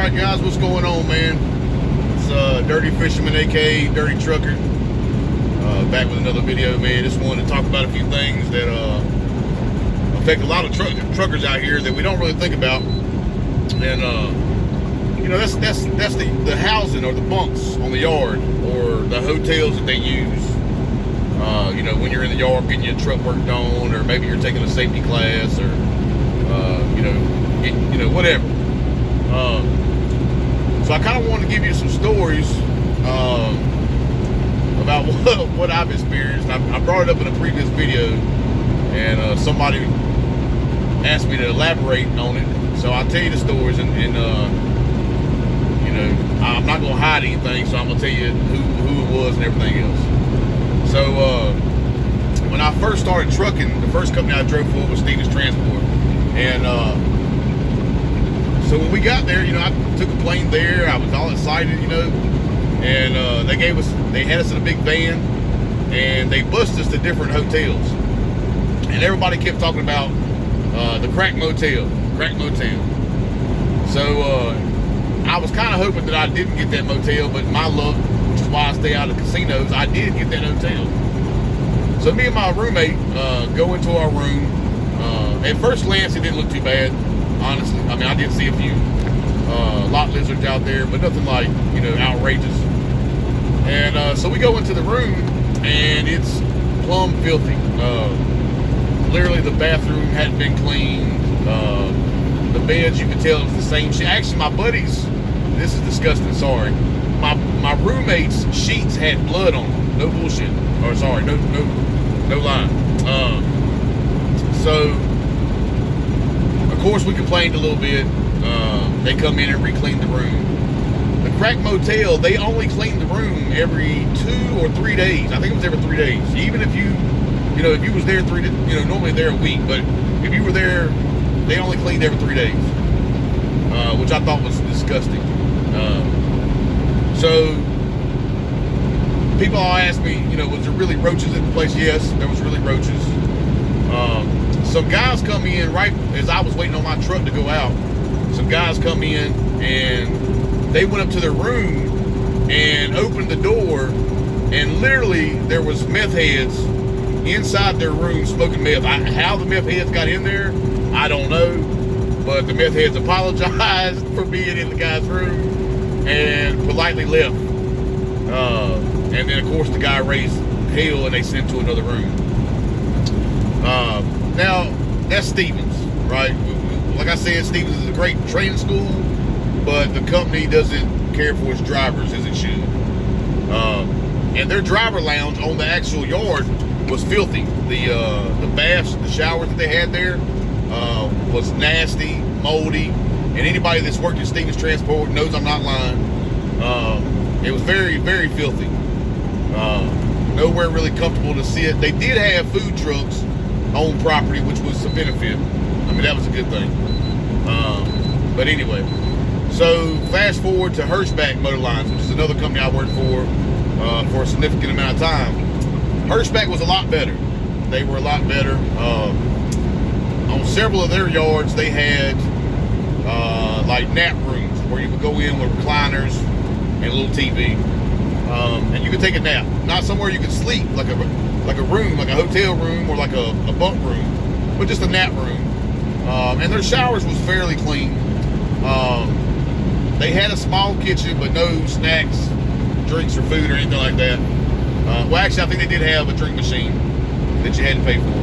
Alright guys, what's going on, man? It's Dirty Fisherman, aka Dirty Trucker, back with another video, man. Just wanted to talk about a few things that affect a lot of truckers out here that we don't really think about. And you know, that's the housing or the bunks on the yard or the hotels that they use. You know, when you're in the yard getting your truck worked on, or maybe you're taking a safety class, or you know, whatever. So I kind of want to give you some stories about what I've experienced. I brought it up in a previous video, and somebody asked me to elaborate on it. So I'll tell you the stories, and you know, I'm not going to hide anything, so I'm going to tell you who it was and everything else. So when I first started trucking, the first company I drove for was Stevens Transport. And so when we got there, you know, I took a plane there. I was all excited, you know, and they had us in a big van, and they bused us to different hotels. And everybody kept talking about the Crack Motel. So I was kind of hoping that I didn't get that motel, but my luck, which is why I stay out of casinos, I did get that hotel. So me and my roommate go into our room. At first glance, it didn't look too bad, honestly. I mean, I did see a few lot lizards out there, but nothing like, you know, outrageous. And so we go into the room, and it's plumb filthy. Literally, the bathroom hadn't been cleaned. The beds, you could tell it was the same shit. Actually, my buddies, this is disgusting, sorry. My roommate's sheets had blood on them. No bullshit. Or sorry, no lie. So, of course, we complained a little bit. They come in and re-clean the room. The Crack Motel, they only clean the room every 2 or 3 days. I think it was every 3 days. Even if you know, if you was there normally they're a week, but if you were there, they only cleaned every 3 days, which I thought was disgusting. So people all ask me, you know, was there really roaches in the place? Yes, there was really roaches. Some guys come in right as I was waiting on my truck to go out. Some guys come in, and they went up to their room and opened the door, and literally there was meth heads inside their room smoking meth. How the meth heads got in there, I don't know, but the meth heads apologized for being in the guy's room and politely left. And then, of course, the guy raised hell, and they sent him to another room. Now, that's Stevens, right? Like I said, Stevens is a great training school, but the company doesn't care for its drivers as it should. And their driver lounge on the actual yard was filthy. The baths, the showers that they had there was nasty, moldy, and anybody that's worked at Stevens Transport knows I'm not lying. It was very, very filthy. Nowhere really comfortable to sit. They did have food trucks on property, which was a benefit. I mean, that was a good thing. But anyway, so fast forward to Hirschbach Motor Lines, which is another company I worked for a significant amount of time. Hirschbach was a lot better. They were a lot better. On several of their yards, they had like nap rooms where you could go in with recliners and a little TV, and you could take a nap. Not somewhere you could sleep, like a room, like a hotel room or like a bunk room, but just a nap room. And their showers was fairly clean. They had a small kitchen, but no snacks, drinks, or food or anything like that. Well, actually, I think they did have a drink machine that you had to pay for.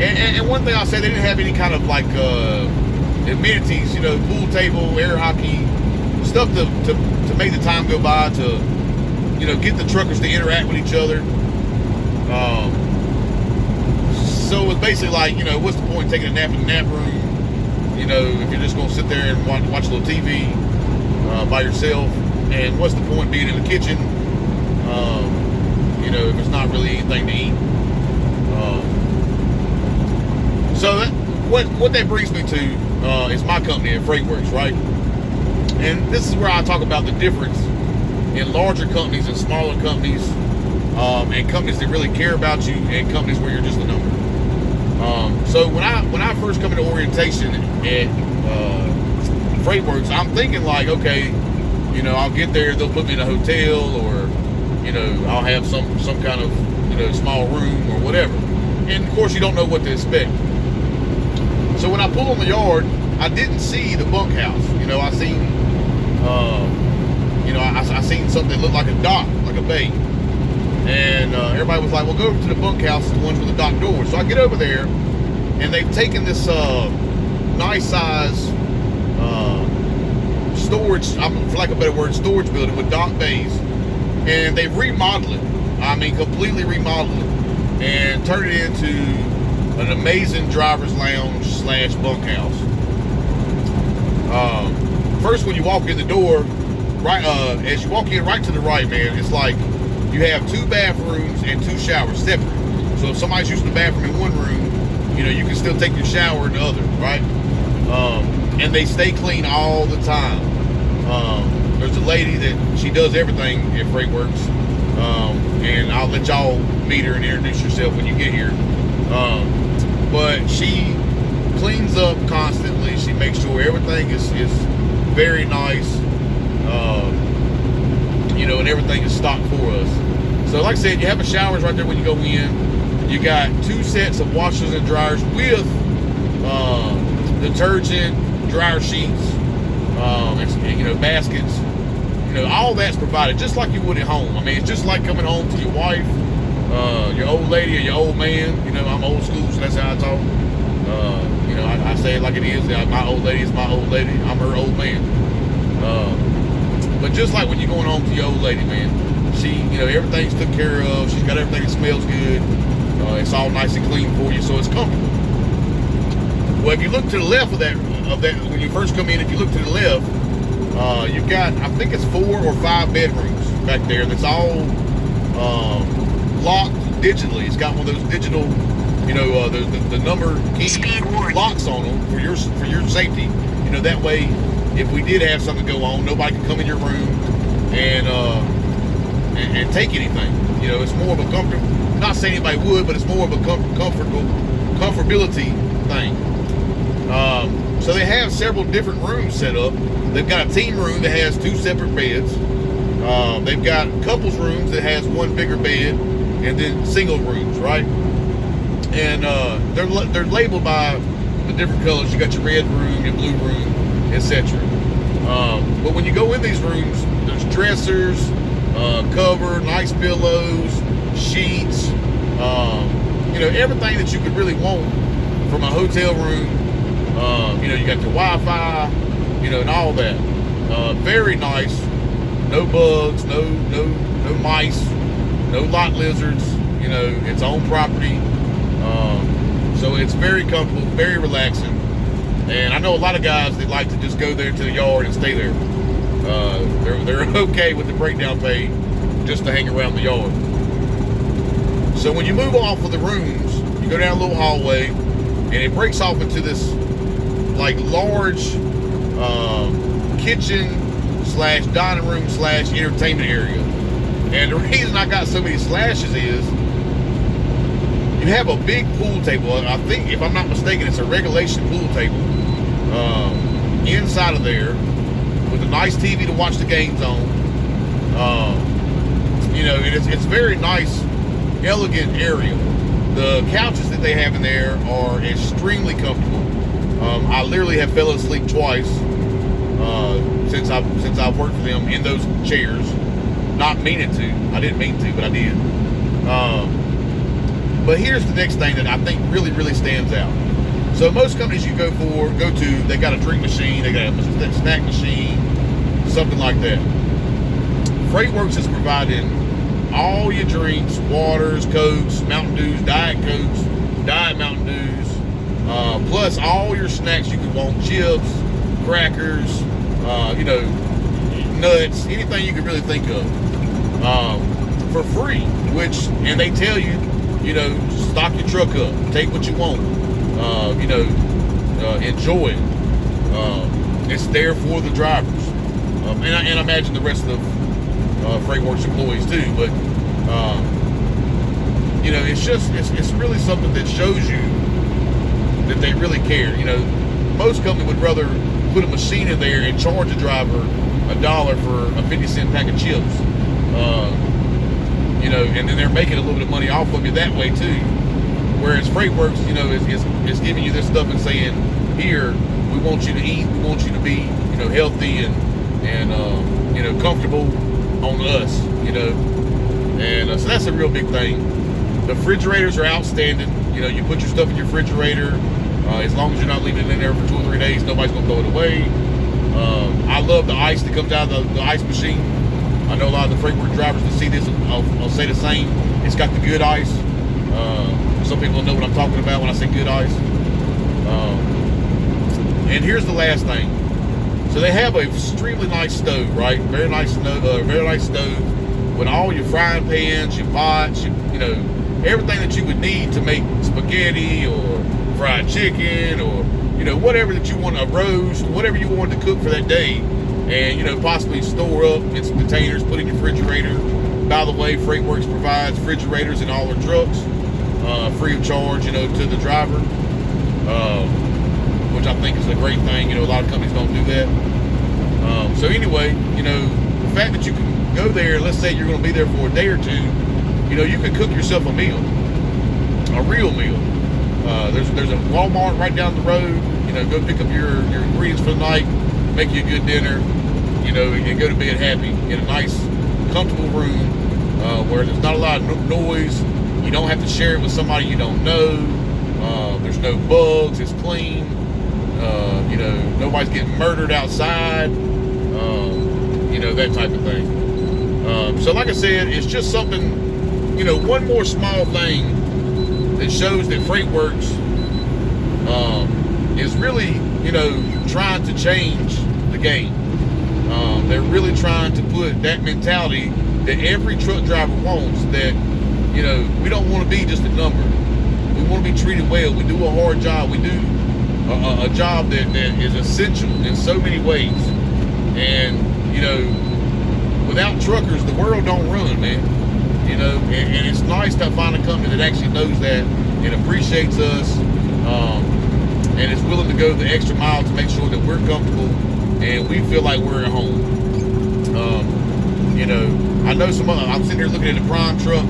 And one thing I'll say, they didn't have any kind of like amenities, you know, pool table, air hockey, stuff to make the time go by, to, you know, get the truckers to interact with each other. So it was basically like, you know, what's the point in taking a nap in the nap room, you know, if you're just going to sit there and watch a little TV by yourself, and what's the point being in the kitchen, you know, if it's not really anything to eat. So what that brings me to is my company at Freightworks, right? And this is where I talk about the difference in larger companies and smaller companies, and companies that really care about you, and companies where you're just a number. So when I first come into orientation at FreightWorks, I'm thinking like, okay, I'll get there, they'll put me in a hotel, or I'll have some kind of small room or whatever. And of course, you don't know what to expect. So when I pull on the yard, I didn't see the bunkhouse. I seen I seen something that looked like a dock, like a bay. And everybody was like, well, go over to the bunkhouse, the ones with the dock doors. So I get over there, and they've taken this nice size storage, for lack of a better word, storage building with dock bays. And they've remodeled it. I mean, completely remodeled it. And turned it into an amazing driver's lounge / bunkhouse. First, when you walk in the door, right as you walk in right to the right, man, it's like you have 2 bathrooms and 2 showers separate. So if somebody's using the bathroom in one room, you can still take your shower in the other, right? And they stay clean all the time. There's a lady that she does everything at FreightWorks, and I'll let y'all meet her and introduce yourself when you get here. But she cleans up constantly. She makes sure everything is very nice, and everything is stocked for us. So like I said, you have a showers right there when you go in. You got 2 sets of washers and dryers with detergent, dryer sheets, and, baskets. All that's provided just like you would at home. I mean, it's just like coming home to your wife, your old lady, or your old man. I'm old school, so that's how I talk. I say it like it is. My old lady is my old lady. I'm her old man. But just like when you're going home to your old lady, man, she, everything's took care of. She's got everything that smells good. It's all nice and clean for you, so it's comfortable. Well, if you look to the left of that, when you first come in, if you look to the left, you've got, I think it's 4 or 5 bedrooms back there. That's all locked digitally. It's got one of those digital, the number key locks on them for your safety. That way, if we did have something go on, nobody can come in your room and take anything. It's more of a comfort. Not saying anybody would, but it's more of a comfortability thing. So they have several different rooms set up. They've got a team room that has 2 separate beds. They've got couples rooms that has 1 bigger bed, and then single rooms, right? And they're labeled by the different colors. You got your red room, your blue room, etc. But when you go in these rooms, there's dressers, cover, nice pillows, sheets, everything that you could really want from a hotel room. You got your Wi-Fi, and all that. Very nice. No bugs, no mice, no lot lizards. It's on property. So it's very comfortable, very relaxing. And I know a lot of guys that like to just go there to the yard and stay there. They're okay with the breakdown pay just to hang around the yard. So when you move off of the rooms, you go down a little hallway, and it breaks off into this like large kitchen / dining room / entertainment area. And the reason I got so many slashes is you have a big pool table. I think, if I'm not mistaken, it's a regulation pool table inside of there with a nice TV to watch the games on. It's very nice, elegant area. The couches that they have in there are extremely comfortable. I literally have fell asleep twice since I've worked for them in those chairs. Not meaning to. I didn't mean to, but I did. But here's the next thing that I think really, really stands out. So most companies you go to, they got a drink machine, they got a snack machine, something like that. FreightWorks is providing all your drinks, waters, Cokes, Mountain Dews, Diet Cokes, Diet Mountain Dews, plus all your snacks you could want, chips, crackers, nuts, anything you could really think of, for free. And they tell you, stock your truck up, take what you want, enjoy it. It's there for the drivers, and I imagine the rest of FreightWorks employees too. But it's really something that shows you that they really care. You know, most companies would rather put a machine in there and charge a driver $1 for a 50-cent pack of chips. You know, and then they're making a little bit of money off of you that way too. Whereas FreightWorks, you know, is giving you this stuff and saying, here, we want you to eat, we want you to be, you know, healthy and you know, comfortable on us, you know. And so that's a real big thing. The refrigerators are outstanding. You know, you put your stuff in your refrigerator. As long as you're not leaving it in there for 2 or 3 days, nobody's gonna throw it away. I love the ice that comes out of the ice machine. I know a lot of the FreightWorks drivers that see this, I'll say the same. It's got the good ice. Some people know what I'm talking about when I say good ice. And here's the last thing. So they have an extremely nice stove, right? Very nice stove with all your frying pans, your pots, you know, everything that you would need to make spaghetti or fried chicken or, you know, whatever that you want, a roast, whatever you want to cook for that day. And, you know, possibly store up in some containers, put in your refrigerator. By the way, FreightWorks provides refrigerators in all their trucks, free of charge, you know, to the driver, which I think is a great thing. You know, a lot of companies don't do that. So anyway, you know, the fact that you can go there, let's say you're going to be there for a day or two, you know, you can cook yourself a meal, a real meal. There's a Walmart right down the road. You know, go pick up your ingredients for the night, make you a good dinner, you know, and go to bed happy in a nice, comfortable room where there's not a lot of noise. You don't have to share it with somebody you don't know. There's no bugs. It's clean. You know, nobody's getting murdered outside. You know, that type of thing. So like I said, it's just something, you know, one more small thing that shows that FreightWorks is really, you know, trying to change the game. They're really trying to put that mentality that every truck driver wants, that, you know, we don't want to be just a number. We want to be treated well. We do a hard job. We do a job that is essential in so many ways. And, you know, without truckers, the world don't run, man. You know, and it's nice to find a company that actually knows that and appreciates us, and is willing to go the extra mile to make sure that we're comfortable and we feel like we're at home. You know, I know I'm sitting here looking at the Prime truck.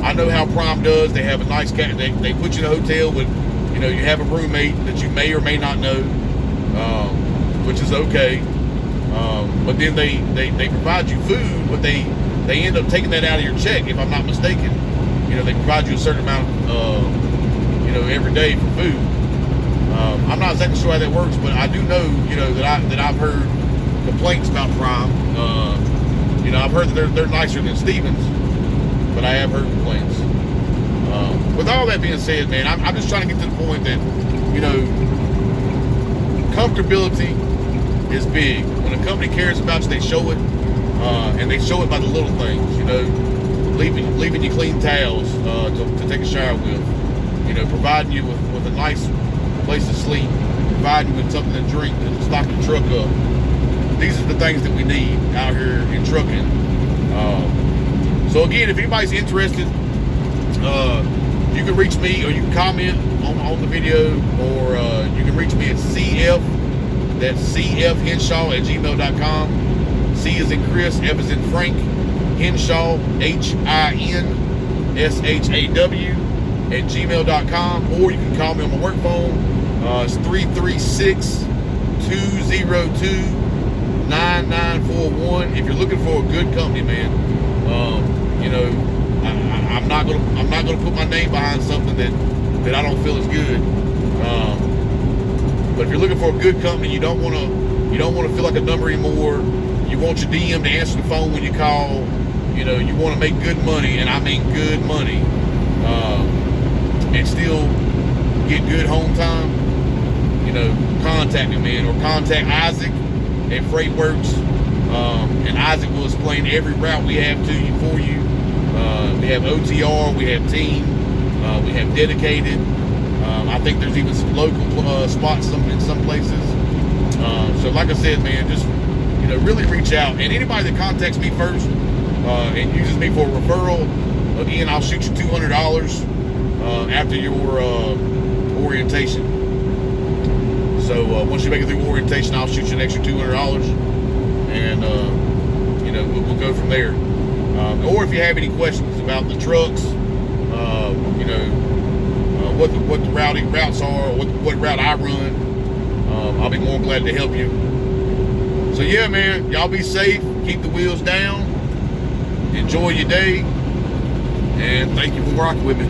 I know how Prime does. They have a nice they put you in a hotel with, you know, you have a roommate that you may or may not know, which is okay. But then they provide you food, but they end up taking that out of your check, if I'm not mistaken. You know, they provide you a certain amount, you know, every day for food. I'm not exactly sure how that works, but I do know, you know, that I've heard complaints about Prime. You know, I've heard that they're nicer than Stevens, but I have heard complaints. With all that being said, man, I'm just trying to get to the point that, you know, comfortability is big. When a company cares about you, they show it, and they show it by the little things. You know, leaving you clean towels to take a shower with. You know, providing you with a nice place to sleep, providing you with something to drink to stock your truck up. These are the things that we need out here in trucking. So again, if anybody's interested, you can reach me, or you can comment on the video, or you can reach me at cfhenshaw@gmail.com. C is in Chris, F is in Frank, Henshaw, HINSHAW@gmail.com, or you can call me on my work phone. It's 336-202-9941. If you're looking for a good company, man, you know, I'm not gonna put my name behind something that I don't feel is good. But if you're looking for a good company, you don't want to feel like a number anymore. You want your DM to answer the phone when you call. You know, you want to make good money, and I mean good money, and still get good home time. You know, contact me, man, or contact Isaac at FreightWorks, and Isaac will explain every route we have to you for you. We have OTR, we have team, we have dedicated. I think there's even some local spots in some places. So like I said, man, just, you know, really reach out. And anybody that contacts me first and uses me for a referral, again, I'll shoot you $200 after your orientation. once you make it through orientation, I'll shoot you an extra $200, and we'll go from there. Or if you have any questions about the trucks, what the routes are, or what route I run, I'll be more than glad to help you. So yeah, man, y'all be safe, keep the wheels down, enjoy your day, and thank you for rocking with me.